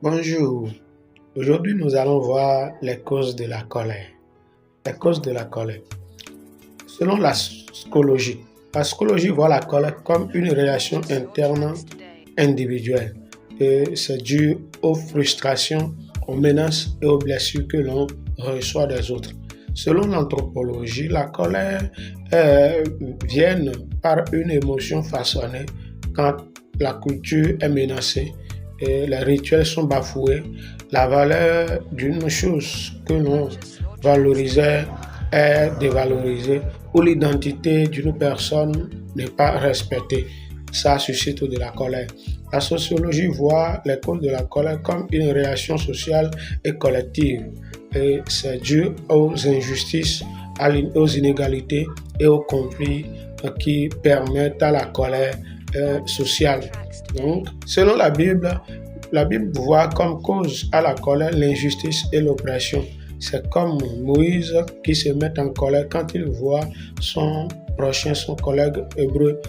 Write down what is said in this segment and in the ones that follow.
Bonjour, aujourd'hui nous allons voir les causes de la colère. Les causes de la colère. Selon la psychologie voit la colère comme une réaction interne individuelle et c'est dû aux frustrations, aux menaces et aux blessures que l'on reçoit des autres. Selon l'anthropologie, la colère vient par une émotion façonnée quand la culture est menacée et les rituels sont bafoués, la valeur d'une chose que l'on valorisait est dévalorisée ou l'identité d'une personne n'est pas respectée. Ça suscite de la colère. La sociologie voit les causes de la colère comme une réaction sociale et collective. Et c'est dû aux injustices, aux inégalités et aux conflits qui permettent à la colère sociale. Donc, selon la Bible voit comme cause à la colère l'injustice et l'oppression. C'est comme Moïse qui se met en colère quand il voit son prochain, son collègue hébreu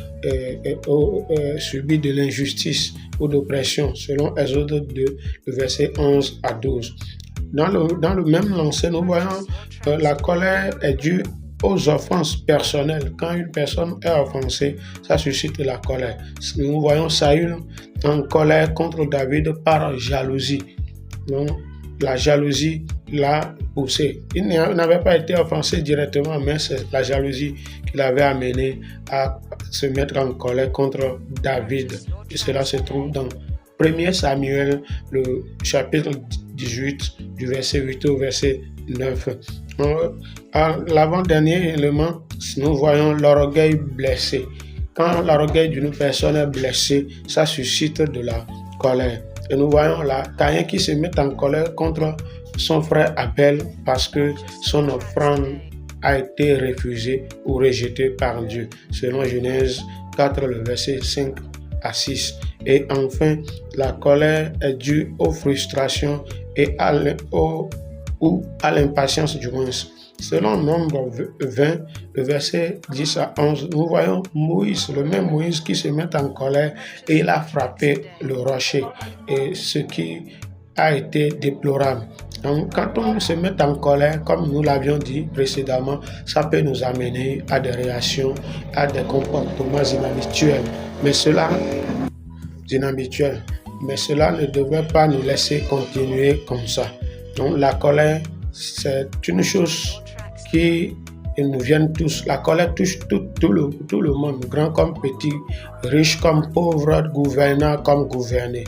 subir de l'injustice ou d'oppression, selon Exode 2, le verset 11 à 12. Dans le même lancé, nous voyons que la colère est due aux offenses personnelles. Quand une personne est offensée, ça suscite la colère. Nous voyons Saül en colère contre David par jalousie. Donc, la jalousie l'a poussé. Il n'avait pas été offensé directement, mais c'est la jalousie qui l'avait amené à se mettre en colère contre David. Et cela se trouve dans 1 Samuel, le chapitre 18, du verset 8 au verset 9. À l'avant-dernier élément, nous voyons l'orgueil blessé. Quand l'orgueil d'une personne est blessé, ça suscite de la colère. Et nous voyons là Caïn qui se met en colère contre son frère Abel parce que son offrande a été refusée ou rejetée par Dieu, selon Genèse 4, le verset 5 à 6. Et enfin, la colère est due aux frustrations et à l'impatience du moins. Selon Nombre 20, le verset 10 à 11, nous voyons Moïse, le même Moïse qui se met en colère et il a frappé le rocher, et ce qui a été déplorable. Donc, quand on se met en colère, comme nous l'avions dit précédemment, ça peut nous amener à des réactions, à des comportements inhabituels. Mais cela ne devrait pas nous laisser continuer comme ça. Donc, la colère, c'est une chose qui nous vient tous. La colère touche tout le monde, grand comme petit, riche comme pauvre, gouvernant comme gouverné.